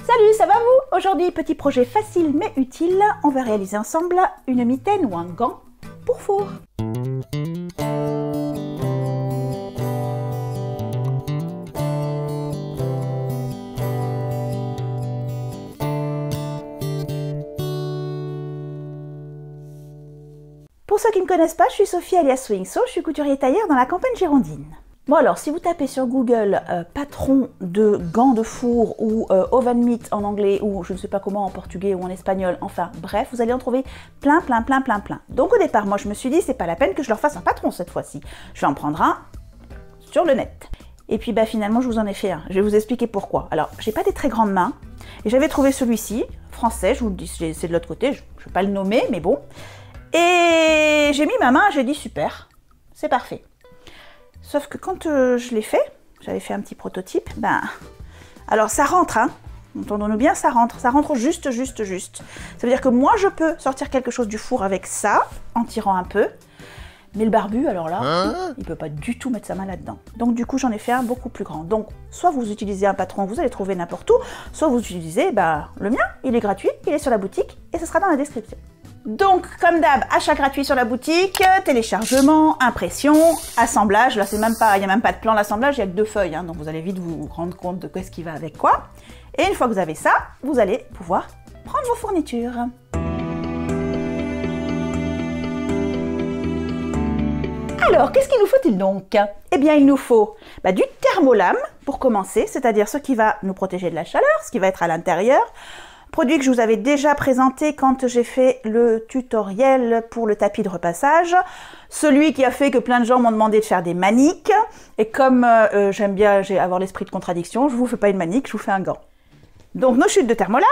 Salut, ça va vous? Aujourd'hui, petit projet facile mais utile, on va réaliser ensemble une mitaine ou un gant pour four. Pour ceux qui ne me connaissent pas, je suis Sophie alias Swingso, je suis couturier tailleur dans la campagne girondine. Bon alors, si vous tapez sur Google patron de gants de four ou oven mitt en anglais ou je ne sais pas comment en portugais ou en espagnol, enfin bref, vous allez en trouver plein. Donc au départ, moi je me suis dit, c'est pas la peine que je leur fasse un patron cette fois-ci. Je vais en prendre un sur le net. Et puis bah finalement, je vous en ai fait un. Je vais vous expliquer pourquoi. Alors, j'ai pas des très grandes mains et j'avais trouvé celui-ci, français, je vous le dis, c'est de l'autre côté, je ne vais pas le nommer, mais bon. Et j'ai mis ma main, j'ai dit super, c'est parfait. Sauf que quand je l'ai fait, j'avais fait un petit prototype, ben, alors ça rentre, hein, entendons-nous bien, ça rentre juste. Ça veut dire que moi je peux sortir quelque chose du four avec ça, en tirant un peu, mais le barbu, alors là, il peut pas du tout mettre sa main là-dedans. Donc du coup, j'en ai fait un beaucoup plus grand. Donc, soit vous utilisez un patron, vous allez trouver n'importe où, soit vous utilisez, ben, le mien, il est gratuit, il est sur la boutique, et ce sera dans la description. Donc, comme d'hab, achat gratuit sur la boutique, téléchargement, impression, assemblage. Là, c'est même pas, il n'y a même pas de plan d'assemblage, il n'y a que 2 feuilles, hein, donc vous allez vite vous rendre compte de ce qui va avec quoi. Et une fois que vous avez ça, vous allez pouvoir prendre vos fournitures. Alors, qu'est-ce qu'il nous faut-il donc? Eh bien, il nous faut du thermolame pour commencer, c'est-à-dire ce qui va nous protéger de la chaleur, ce qui va être à l'intérieur. Produit que je vous avais déjà présenté quand j'ai fait le tutoriel pour le tapis de repassage. Celui qui a fait que plein de gens m'ont demandé de faire des maniques. Et comme j'aime bien avoir l'esprit de contradiction, je ne vous fais pas une manique, je vous fais un gant. Donc nos chutes de thermolame.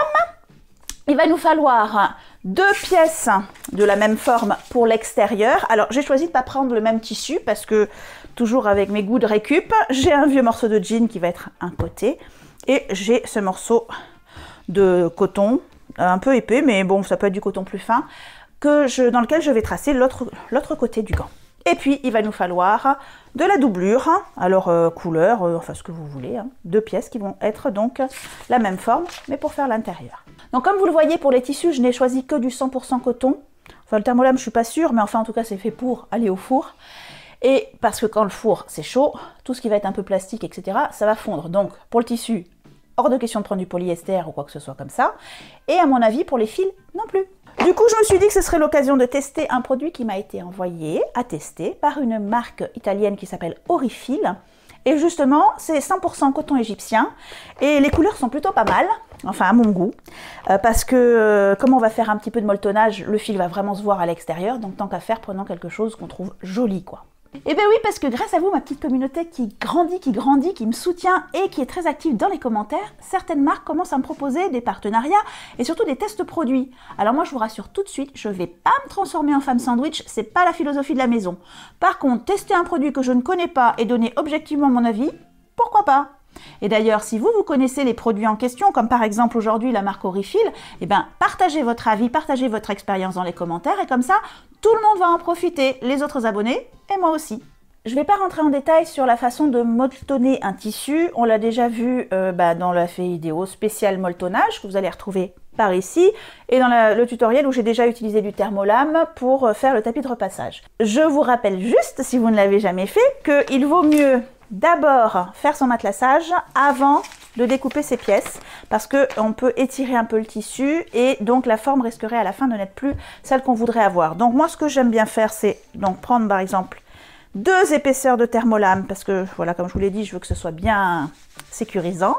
Il va nous falloir 2 pièces de la même forme pour l'extérieur. Alors j'ai choisi de ne pas prendre le même tissu parce que toujours avec mes goûts de récup, j'ai un vieux morceau de jean qui va être un côté. Et j'ai ce morceau de coton, un peu épais, mais bon, ça peut être du coton plus fin, dans lequel je vais tracer l'autre côté du gant. Et puis, il va nous falloir de la doublure, alors couleur, enfin ce que vous voulez, hein, 2 pièces qui vont être donc la même forme, mais pour faire l'intérieur. Donc comme vous le voyez, pour les tissus, je n'ai choisi que du 100% coton. Enfin, le thermolame, je suis pas sûre, mais enfin, en tout cas, c'est fait pour aller au four. Et parce que quand le four, c'est chaud, tout ce qui va être un peu plastique, etc., ça va fondre. Donc, pour le tissu, hors de question de prendre du polyester ou quoi que ce soit comme ça. Et à mon avis, pour les fils, non plus. Du coup, je me suis dit que ce serait l'occasion de tester un produit qui m'a été envoyé à tester par une marque italienne qui s'appelle Orifil. Et justement, c'est 100% coton égyptien. Et les couleurs sont plutôt pas mal, enfin à mon goût. Parce que comme on va faire un petit peu de molletonnage, le fil va vraiment se voir à l'extérieur. Donc tant qu'à faire, prenons quelque chose qu'on trouve joli, quoi. Eh bien oui, parce que grâce à vous, ma petite communauté qui grandit, qui me soutient et qui est très active dans les commentaires, certaines marques commencent à me proposer des partenariats et surtout des tests produits. Alors moi, je vous rassure tout de suite, je ne vais pas me transformer en femme sandwich, c'est pas la philosophie de la maison. Par contre, tester un produit que je ne connais pas et donner objectivement mon avis, pourquoi pas? Et d'ailleurs, si vous connaissez les produits en question, comme par exemple aujourd'hui la marque Orifil, eh bien, partagez votre avis, partagez votre expérience dans les commentaires et comme ça, tout le monde va en profiter, les autres abonnés et moi aussi. Je ne vais pas rentrer en détail sur la façon de molletonner un tissu, on l'a déjà vu dans la vidéo spéciale molletonnage que vous allez retrouver par ici et dans le tutoriel où j'ai déjà utilisé du thermolame pour faire le tapis de repassage. Je vous rappelle juste, si vous ne l'avez jamais fait, qu'il vaut mieux d'abord faire son matelassage avant de découper ses pièces parce qu'on peut étirer un peu le tissu et donc la forme risquerait à la fin de n'être plus celle qu'on voudrait avoir. Donc moi ce que j'aime bien faire c'est donc prendre par exemple 2 épaisseurs de thermolame parce que voilà, comme je vous l'ai dit, je veux que ce soit bien sécurisant.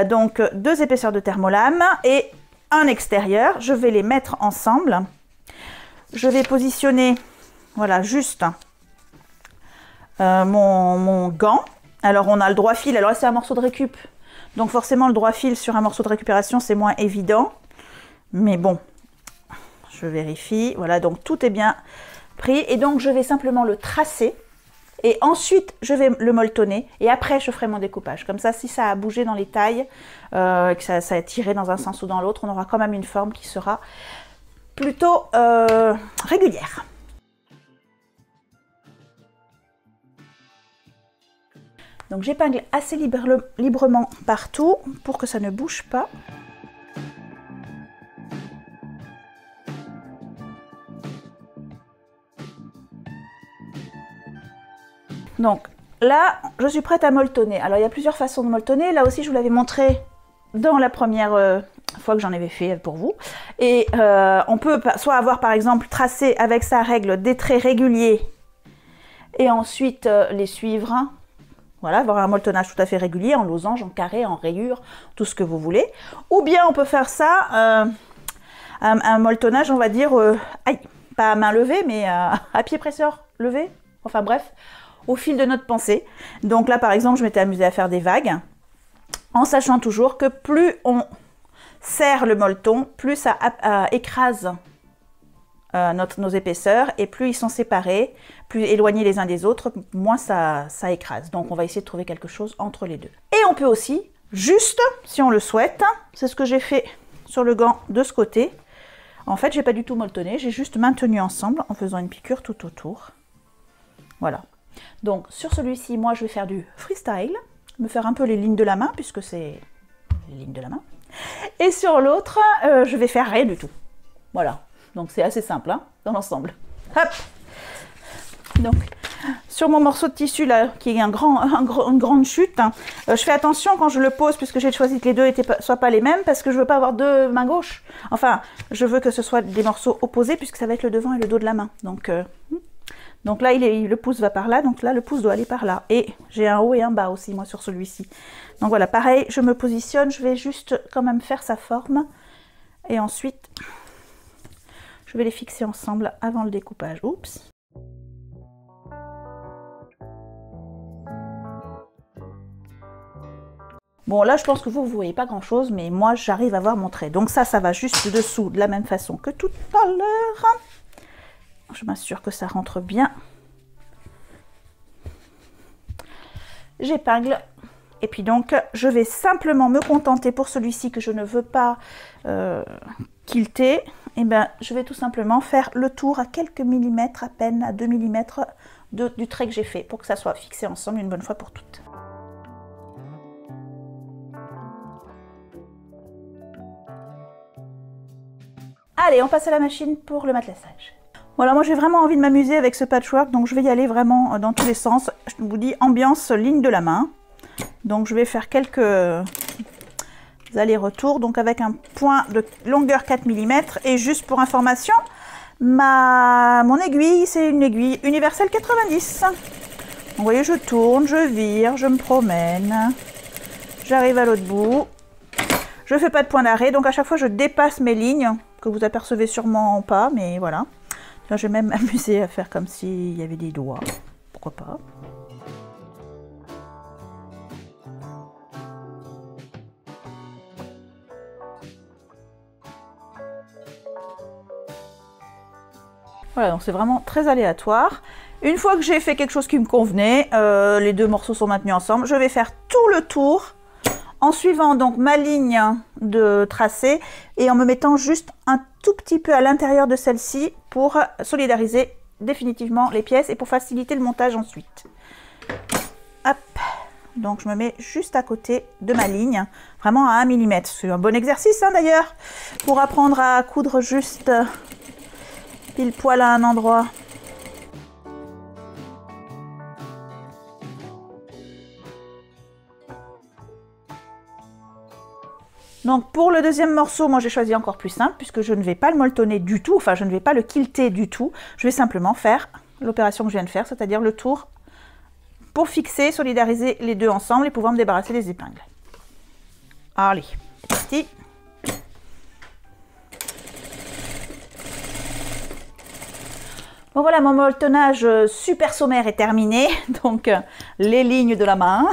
Donc 2 épaisseurs de thermolame et un extérieur, je vais les mettre ensemble. Je vais positionner voilà juste mon gant. Alors on a le droit fil, alors là c'est un morceau de récup, donc forcément le droit fil sur un morceau de récupération c'est moins évident, mais bon, je vérifie, voilà, donc tout est bien pris, et donc je vais simplement le tracer, et ensuite je vais le molletonner, et après je ferai mon découpage, comme ça si ça a bougé dans les tailles, que ça a tiré dans un sens ou dans l'autre, on aura quand même une forme qui sera plutôt régulière. Donc j'épingle assez librement partout pour que ça ne bouge pas. Donc là, je suis prête à molletonner. Alors il y a plusieurs façons de molletonner. Là aussi, je vous l'avais montré dans la première fois que j'en avais fait pour vous. Et on peut soit avoir par exemple tracé avec sa règle des traits réguliers et ensuite les suivre. Voilà, avoir un molletonnage tout à fait régulier, en losange, en carré, en rayure, tout ce que vous voulez. Ou bien on peut faire ça, un molletonnage, on va dire, pas à main levée, mais à pied presseur levé. Enfin bref, au fil de notre pensée. Donc là, par exemple, je m'étais amusée à faire des vagues, en sachant toujours que plus on serre le molleton, plus ça écrase nos épaisseurs, et plus ils sont séparés, plus éloignés les uns des autres, moins ça écrase. Donc on va essayer de trouver quelque chose entre les deux. Et on peut aussi, juste, si on le souhaite, c'est ce que j'ai fait sur le gant de ce côté. En fait, j'ai pas du tout molletonné, j'ai juste maintenu ensemble en faisant une piqûre tout autour. Voilà. Donc sur celui-ci, moi je vais faire du freestyle, me faire un peu les lignes de la main, puisque c'est les lignes de la main. Et sur l'autre, je vais faire rien du tout. Voilà. Donc c'est assez simple, hein, dans l'ensemble. Hop. Donc sur mon morceau de tissu là, qui est une grande chute, hein, je fais attention quand je le pose, puisque j'ai choisi que les deux soient pas les mêmes, parce que je veux pas avoir deux mains gauches. Enfin, je veux que ce soit des morceaux opposés, puisque ça va être le devant et le dos de la main. Donc là, le pouce va par là, donc là, le pouce doit aller par là. Et j'ai un haut et un bas aussi, moi, sur celui-ci. Donc voilà, pareil, je me positionne, je vais juste quand même faire sa forme. Et ensuite, je vais les fixer ensemble avant le découpage. Oups. Bon, là, je pense que vous ne voyez pas grand-chose, mais moi, j'arrive à voir mon trait. Donc ça va juste dessous, de la même façon que tout à l'heure. Je m'assure que ça rentre bien. J'épingle. Et puis donc, je vais simplement me contenter pour celui-ci que je ne veux pas quilter. Et ben, je vais tout simplement faire le tour à quelques millimètres, à peine à 2 mm du trait que j'ai fait, pour que ça soit fixé ensemble une bonne fois pour toutes. Allez, on passe à la machine pour le matelassage. Voilà, moi j'ai vraiment envie de m'amuser avec ce patchwork, donc je vais y aller vraiment dans tous les sens. Je vous dis ambiance ligne de la main. Donc je vais faire quelques allers-retours, donc avec un point de longueur 4 mm. Et juste pour information, mon aiguille, c'est une aiguille universelle 90. Vous voyez, je tourne, je vire, je me promène. J'arrive à l'autre bout. Je ne fais pas de point d'arrêt, donc à chaque fois je dépasse mes lignes, que vous apercevez sûrement pas, mais voilà. Là, je vais même m'amuser à faire comme s'il y avait des doigts. Pourquoi pas? Voilà, donc c'est vraiment très aléatoire. Une fois que j'ai fait quelque chose qui me convenait, les deux morceaux sont maintenus ensemble, je vais faire tout le tour en suivant donc ma ligne de tracé et en me mettant juste un tout petit peu à l'intérieur de celle-ci pour solidariser définitivement les pièces et pour faciliter le montage ensuite. Hop, donc je me mets juste à côté de ma ligne, vraiment à 1 mm. C'est un bon exercice hein, d'ailleurs, pour apprendre à coudre juste pile poil à un endroit. Donc pour le deuxième morceau, moi j'ai choisi encore plus simple puisque je ne vais pas le molletonner du tout, enfin je ne vais pas le quilter du tout. Je vais simplement faire l'opération que je viens de faire, c'est-à-dire le tour pour fixer, solidariser les deux ensemble et pouvoir me débarrasser des épingles. Allez, c'est parti. Bon voilà, mon molletonnage super sommaire est terminé, donc les lignes de la main.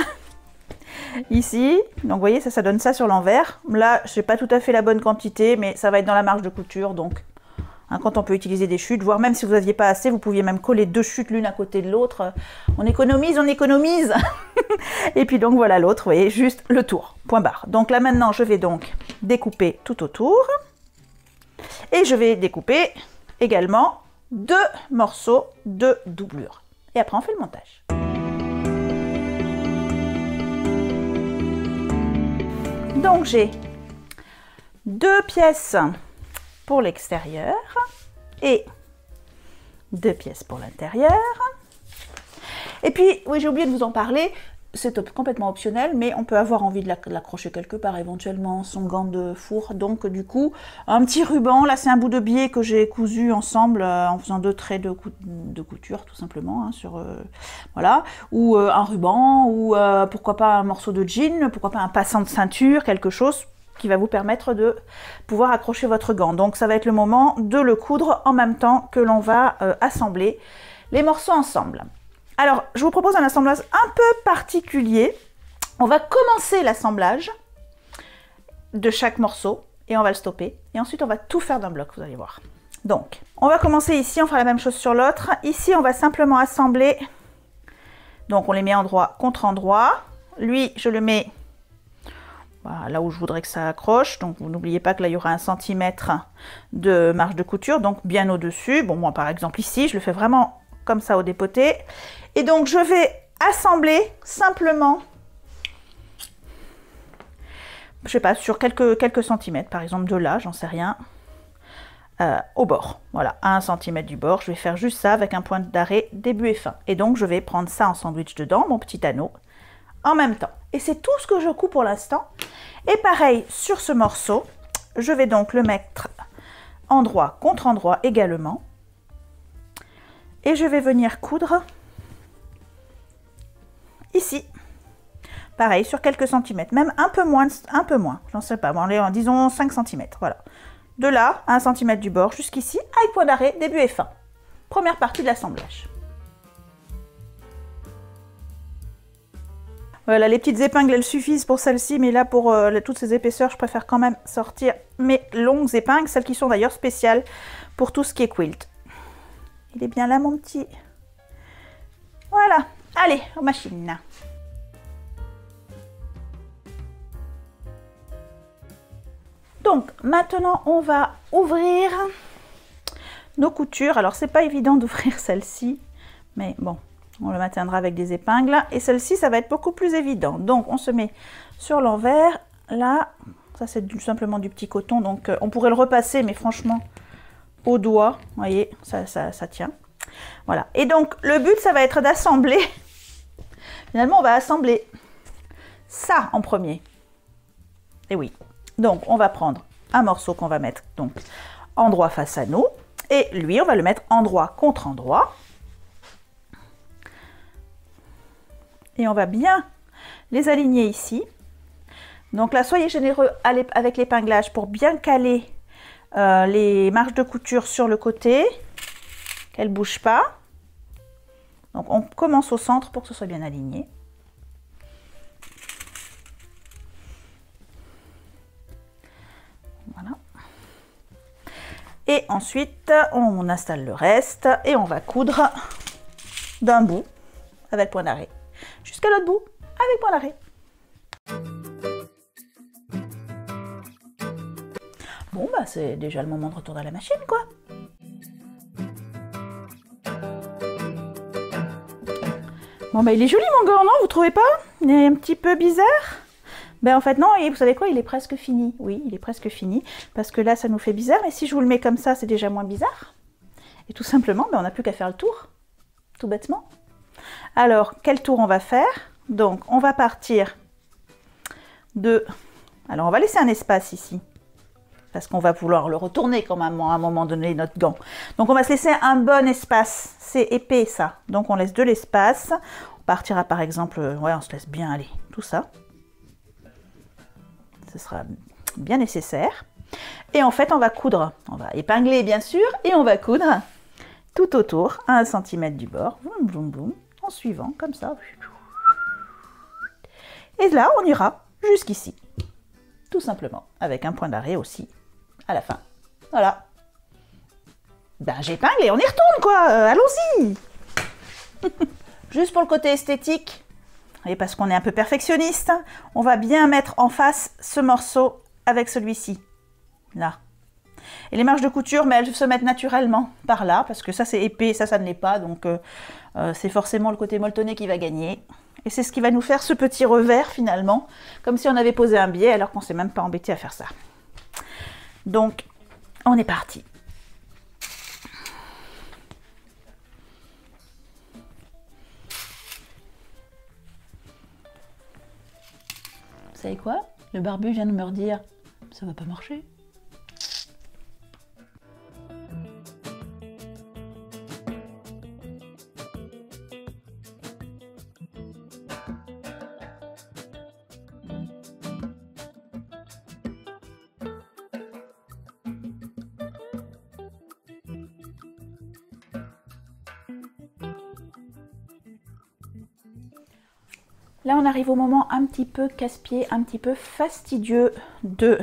Ici, donc vous voyez, ça donne ça sur l'envers. Là, je n'ai pas tout à fait la bonne quantité, mais ça va être dans la marge de couture. Donc, hein, quand on peut utiliser des chutes, voire même si vous n'aviez pas assez, vous pouviez même coller deux chutes l'une à côté de l'autre. On économise, on économise. Et puis donc voilà l'autre, vous voyez, juste le tour, point barre. Donc là maintenant, je vais donc découper tout autour. Et je vais découper également deux morceaux de doublure. Et après, on fait le montage. Donc j'ai 2 pièces pour l'extérieur et 2 pièces pour l'intérieur. Et puis, oui, j'ai oublié de vous en parler, c'est complètement optionnel, mais on peut avoir envie de l'accrocher quelque part, éventuellement son gant de four. Donc du coup, un petit ruban, là c'est un bout de biais que j'ai cousu ensemble en faisant 2 traits de couture tout simplement, hein, sur, voilà, ou un ruban, ou pourquoi pas un morceau de jean, pourquoi pas un passant de ceinture, quelque chose qui va vous permettre de pouvoir accrocher votre gant. Donc ça va être le moment de le coudre en même temps que l'on va assembler les morceaux ensemble. Alors, je vous propose un assemblage un peu particulier. On va commencer l'assemblage de chaque morceau et on va le stopper. Et ensuite, on va tout faire d'un bloc, vous allez voir. Donc, on va commencer ici, on fera la même chose sur l'autre. Ici, on va simplement assembler. Donc, on les met endroit contre endroit. Lui, je le mets voilà, là où je voudrais que ça accroche. Donc, vous n'oubliez pas que là, il y aura 1 centimètre de marge de couture, donc bien au-dessus. Bon, moi, par exemple, ici, je le fais vraiment comme ça au dépoté. Et donc, je vais assembler simplement, je sais pas, sur quelques centimètres, par exemple de là, j'en sais rien, au bord. Voilà, à 1 cm du bord, je vais faire juste ça avec un point d'arrêt début et fin. Et donc, je vais prendre ça en sandwich dedans, mon petit anneau, en même temps. Et c'est tout ce que je couds pour l'instant. Et pareil, sur ce morceau, je vais donc le mettre endroit contre endroit également. Et je vais venir coudre ici. Pareil, sur quelques centimètres, même un peu moins, j'en sais pas, bon, disons 5 cm, voilà. De là, à 1 cm du bord, jusqu'ici, avec point d'arrêt, début et fin. Première partie de l'assemblage. Voilà, les petites épingles, elles suffisent pour celle-ci, mais là, pour toutes ces épaisseurs, je préfère quand même sortir mes longues épingles, celles qui sont d'ailleurs spéciales pour tout ce qui est quilt. Il est bien là, mon petit. Voilà, allez, aux machines. Donc, maintenant, on va ouvrir nos coutures. Alors, c'est pas évident d'ouvrir celle-ci, mais bon, on le maintiendra avec des épingles. Et celle-ci, ça va être beaucoup plus évident. Donc, on se met sur l'envers. Là, ça, c'est simplement du petit coton. Donc, on pourrait le repasser, mais franchement, au doigt, vous voyez, ça tient. Voilà. Et donc, le but, ça va être d'assembler. Finalement, on va assembler ça en premier. Et oui. Donc, on va prendre un morceau qu'on va mettre donc endroit face à nous. Et lui, on va le mettre endroit contre endroit. Et on va bien les aligner ici. Donc là, soyez généreux avec l'épinglage pour bien caler les marges de couture sur le côté, qu'elles ne bougent pas. Donc on commence au centre pour que ce soit bien aligné. Voilà. Et ensuite, on installe le reste et on va coudre d'un bout avec point d'arrêt jusqu'à l'autre bout avec point d'arrêt. Bon, bah c'est déjà le moment de retourner à la machine, quoi. Bon, bah il est joli, mon gant, non? Vous trouvez pas? Il est un petit peu bizarre. Ben en fait, non, et vous savez quoi? Il est presque fini. Oui, il est presque fini. Parce que là, ça nous fait bizarre. Et si je vous le mets comme ça, c'est déjà moins bizarre. Et tout simplement, ben, on n'a plus qu'à faire le tour. Tout bêtement. Alors, quel tour on va faire? Donc, on va partir de... Alors, on va laisser un espace ici. Parce qu'on va vouloir le retourner quand même à un moment donné, notre gant. Donc, on va se laisser un bon espace. C'est épais, ça. Donc, on laisse de l'espace. On partira, par exemple... Ouais, on se laisse bien aller. Tout ça. Ce sera bien nécessaire. Et en fait, on va coudre. On va épingler, bien sûr. Et on va coudre tout autour, à 1 cm du bord. Boum, boum, boum. En suivant, comme ça. Et là, on ira jusqu'ici. Tout simplement. Avec un point d'arrêt aussi. À la fin. Voilà. Ben, j'épingle et on y retourne, quoi. Allons-y. Juste pour le côté esthétique, et parce qu'on est un peu perfectionniste, on va bien mettre en face ce morceau avec celui-ci. Là. Et les marges de couture, mais elles se mettent naturellement par là, parce que ça, c'est épais, ça ne l'est pas. Donc, c'est forcément le côté molletonné qui va gagner. Et c'est ce qui va nous faire ce petit revers finalement, comme si on avait posé un biais alors qu'on ne s'est même pas embêté à faire ça. Donc, on est parti. Vous savez quoi? Le barbu vient de me redire, ça va pas marcher. Là, on arrive au moment un petit peu casse-pied, un petit peu fastidieux de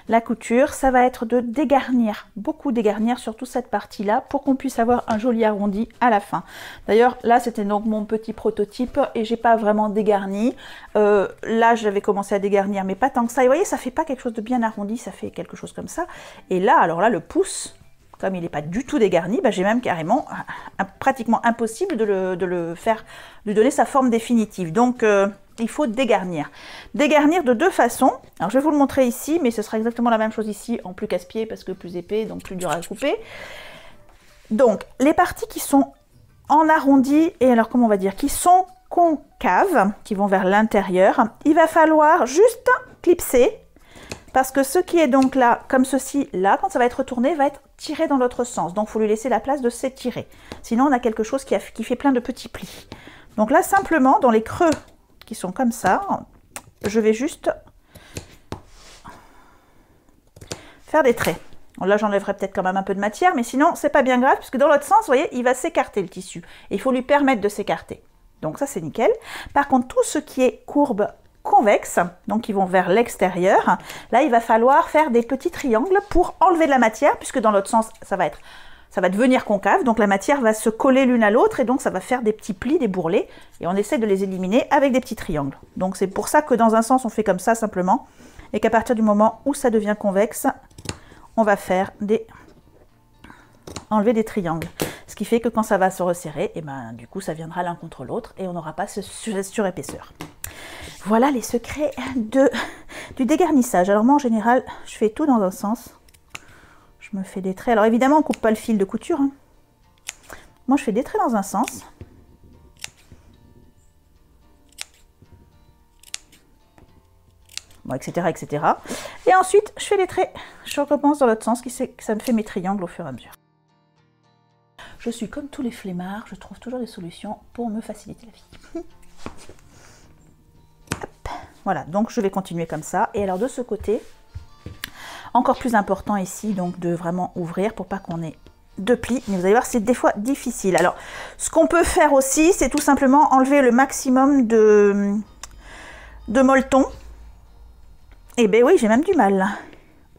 la couture. Ça va être de dégarnir, beaucoup dégarnir, surtout cette partie-là, pour qu'on puisse avoir un joli arrondi à la fin. D'ailleurs, là, c'était donc mon petit prototype et j'ai pas vraiment dégarni. Là, j'avais commencé à dégarnir, mais pas tant que ça. Et vous voyez, ça fait pas quelque chose de bien arrondi, ça fait quelque chose comme ça. Et là, alors là, le pouce, comme il n'est pas du tout dégarni, bah, j'ai même carrément pratiquement impossible de le faire, de donner sa forme définitive. Donc il faut dégarnir. Dégarnir de deux façons. Alors je vais vous le montrer ici, mais ce sera exactement la même chose ici, en plus casse-pied parce que plus épais, donc plus dur à couper. Donc les parties qui sont en arrondi, et alors comment on va dire, qui sont concaves, qui vont vers l'intérieur, il va falloir juste clipser. Parce que ce qui est donc là, comme ceci, là, quand ça va être retourné, va être tiré dans l'autre sens. Donc, il faut lui laisser la place de s'étirer. Sinon, on a quelque chose qui fait plein de petits plis. Donc là, simplement, dans les creux qui sont comme ça, je vais juste faire des traits. Bon, là, j'enlèverai peut-être quand même un peu de matière, mais sinon, c'est pas bien grave, puisque dans l'autre sens, vous voyez, il va s'écarter le tissu. Et il faut lui permettre de s'écarter. Donc ça, c'est nickel. Par contre, tout ce qui est courbe convexe, donc qui vont vers l'extérieur, là il va falloir faire des petits triangles pour enlever de la matière, puisque dans l'autre sens ça va devenir concave, donc la matière va se coller l'une à l'autre et donc ça va faire des petits plis, des bourrelets, et on essaie de les éliminer avec des petits triangles. Donc c'est pour ça que dans un sens on fait comme ça simplement, et qu'à partir du moment où ça devient convexe, on va faire enlever des triangles. Ce qui fait que quand ça va se resserrer, et ben du coup ça viendra l'un contre l'autre et on n'aura pas ce surépaisseur. Voilà les secrets du dégarnissage. Alors moi en général, je fais tout dans un sens. Je me fais des traits. Alors évidemment, on ne coupe pas le fil de couture. Hein. Moi je fais des traits dans un sens. Bon, etc., etc. Et ensuite, je fais des traits. Je recommence dans l'autre sens, qui c'est que ça me fait mes triangles au fur et à mesure. Je suis comme tous les flemmards, je trouve toujours des solutions pour me faciliter la vie. Voilà, donc je vais continuer comme ça. Et alors de ce côté, encore plus important ici, donc de vraiment ouvrir pour pas qu'on ait de plis. Mais vous allez voir, c'est des fois difficile. Alors, ce qu'on peut faire aussi, c'est tout simplement enlever le maximum de molleton. Eh bien oui, j'ai même du mal là.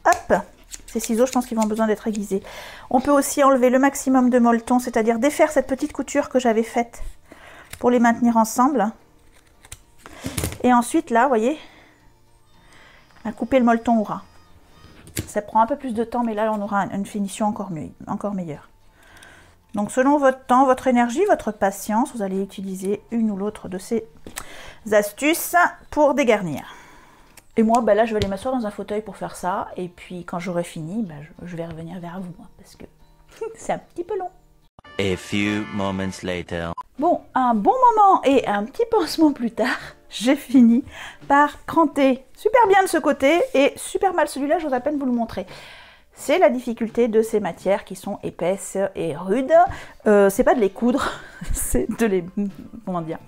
Hop, ces ciseaux, je pense qu'ils vont besoin d'être aiguisés. On peut aussi enlever le maximum de molleton, c'est-à-dire défaire cette petite couture que j'avais faite pour les maintenir ensemble. Et ensuite, là, vous voyez, à couper le molleton au ras. Ça prend un peu plus de temps, mais là, on aura une finition encore meilleure. Donc, selon votre temps, votre énergie, votre patience, vous allez utiliser une ou l'autre de ces astuces pour dégarnir. Et moi, ben là, je vais aller m'asseoir dans un fauteuil pour faire ça. Et puis, quand j'aurai fini, ben, je vais revenir vers vous, parce que c'est un petit peu long. A few moments later. Bon, un bon moment et un petit pansement plus tard, j'ai fini par cranter super bien de ce côté et super mal celui-là, j'ose à peine vous le montrer. C'est la difficulté de ces matières qui sont épaisses et rudes. C'est pas de les coudre, c'est de les... comment dire,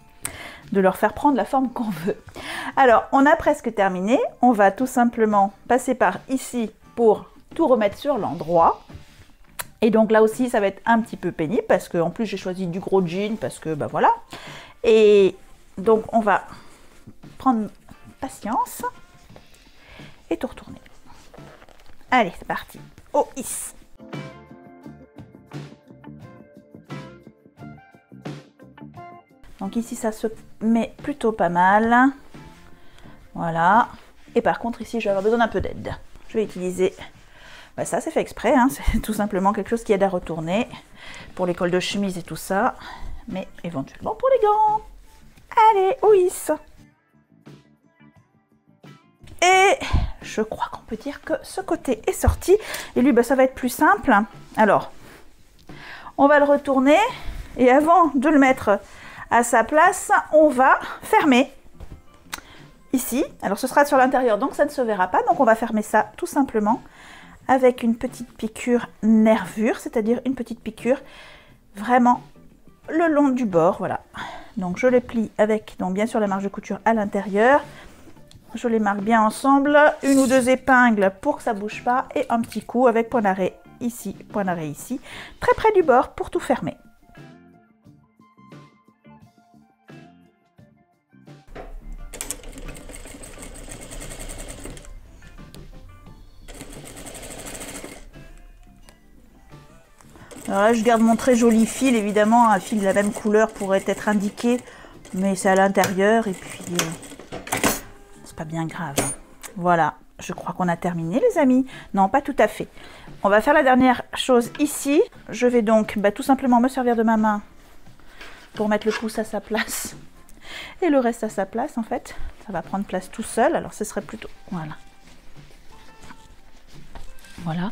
de leur faire prendre la forme qu'on veut. Alors, on a presque terminé. On va tout simplement passer par ici pour tout remettre sur l'endroit. Et donc là aussi, ça va être un petit peu pénible parce qu'en plus, j'ai choisi du gros jean parce que, ben voilà. Et donc, on va prendre patience et tout retourner. Allez, c'est parti. Oh, is. Donc ici, ça se met plutôt pas mal. Voilà. Et par contre, ici, je vais avoir besoin d'un peu d'aide. Je vais utiliser... Ben ça, c'est fait exprès. Hein. C'est tout simplement quelque chose qui aide à retourner pour les cols de chemise et tout ça. Mais éventuellement pour les gants. Allez, oui. Et je crois qu'on peut dire que ce côté est sorti. Et lui, bah, ça va être plus simple. Alors, on va le retourner. Et avant de le mettre à sa place, on va fermer. Ici. Alors, ce sera sur l'intérieur, donc ça ne se verra pas. Donc, on va fermer ça tout simplement avec une petite piqûre nervure. C'est-à-dire une petite piqûre vraiment le long du bord. Voilà. Donc, je les plie avec, donc bien sûr, la marge de couture à l'intérieur. Je les marque bien ensemble, une ou deux épingles pour que ça ne bouge pas et un petit coup avec point d'arrêt ici, très près du bord pour tout fermer. Alors là, je garde mon très joli fil, évidemment, un fil de la même couleur pourrait être indiqué, mais c'est à l'intérieur et puis... pas bien grave. Voilà, je crois qu'on a terminé les amis. Non, pas tout à fait. On va faire la dernière chose ici. Je vais donc tout simplement me servir de ma main pour mettre le pouce à sa place et le reste à sa place en fait. Ça va prendre place tout seul. Alors ce serait plutôt... Voilà. Voilà.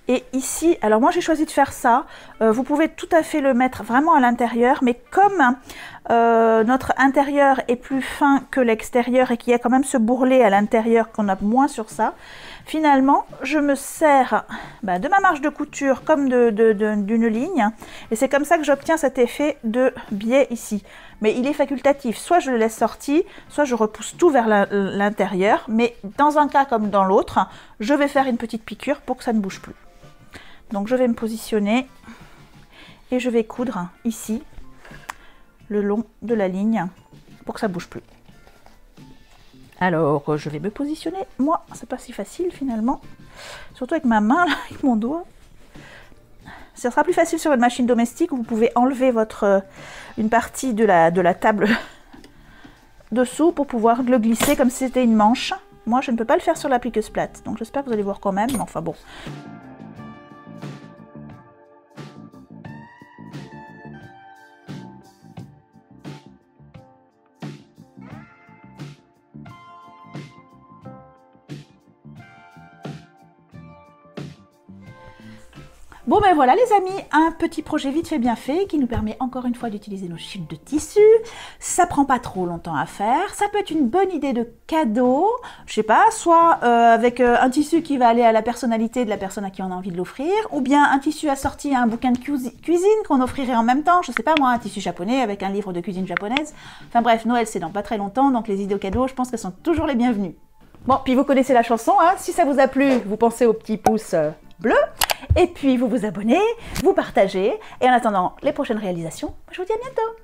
Et ici, alors moi j'ai choisi de faire ça, vous pouvez tout à fait le mettre vraiment à l'intérieur, mais comme notre intérieur est plus fin que l'extérieur et qu'il y a quand même ce bourrelet à l'intérieur qu'on a moins sur ça, finalement je me sers de ma marge de couture comme d'une ligne, et c'est comme ça que j'obtiens cet effet de biais ici. Mais il est facultatif, soit je le laisse sorti, soit je repousse tout vers l'intérieur, mais dans un cas comme dans l'autre, je vais faire une petite piqûre pour que ça ne bouge plus. Donc je vais me positionner et je vais coudre ici le long de la ligne pour que ça ne bouge plus. Alors je vais me positionner, moi c'est pas si facile finalement, surtout avec ma main, là, avec mon doigt. Ça sera plus facile sur une machine domestique où vous pouvez enlever une partie de la table dessous pour pouvoir le glisser comme si c'était une manche. Moi je ne peux pas le faire sur l'appliqueuse plate, donc j'espère que vous allez voir quand même, mais enfin bon. Bon ben voilà les amis, un petit projet vite fait bien fait qui nous permet encore une fois d'utiliser nos chiffres de tissu. Ça prend pas trop longtemps à faire, ça peut être une bonne idée de cadeau, je sais pas, soit avec un tissu qui va aller à la personnalité de la personne à qui on a envie de l'offrir, ou bien un tissu assorti à un bouquin de cuisine qu'on offrirait en même temps, je sais pas moi, un tissu japonais avec un livre de cuisine japonaise. Enfin bref, Noël c'est dans pas très longtemps, donc les idées cadeaux, je pense qu'elles sont toujours les bienvenues. Bon, puis vous connaissez la chanson, hein, si ça vous a plu, vous pensez au petit pouce bleu. Et puis vous vous abonnez, vous partagez, et en attendant les prochaines réalisations, je vous dis à bientôt.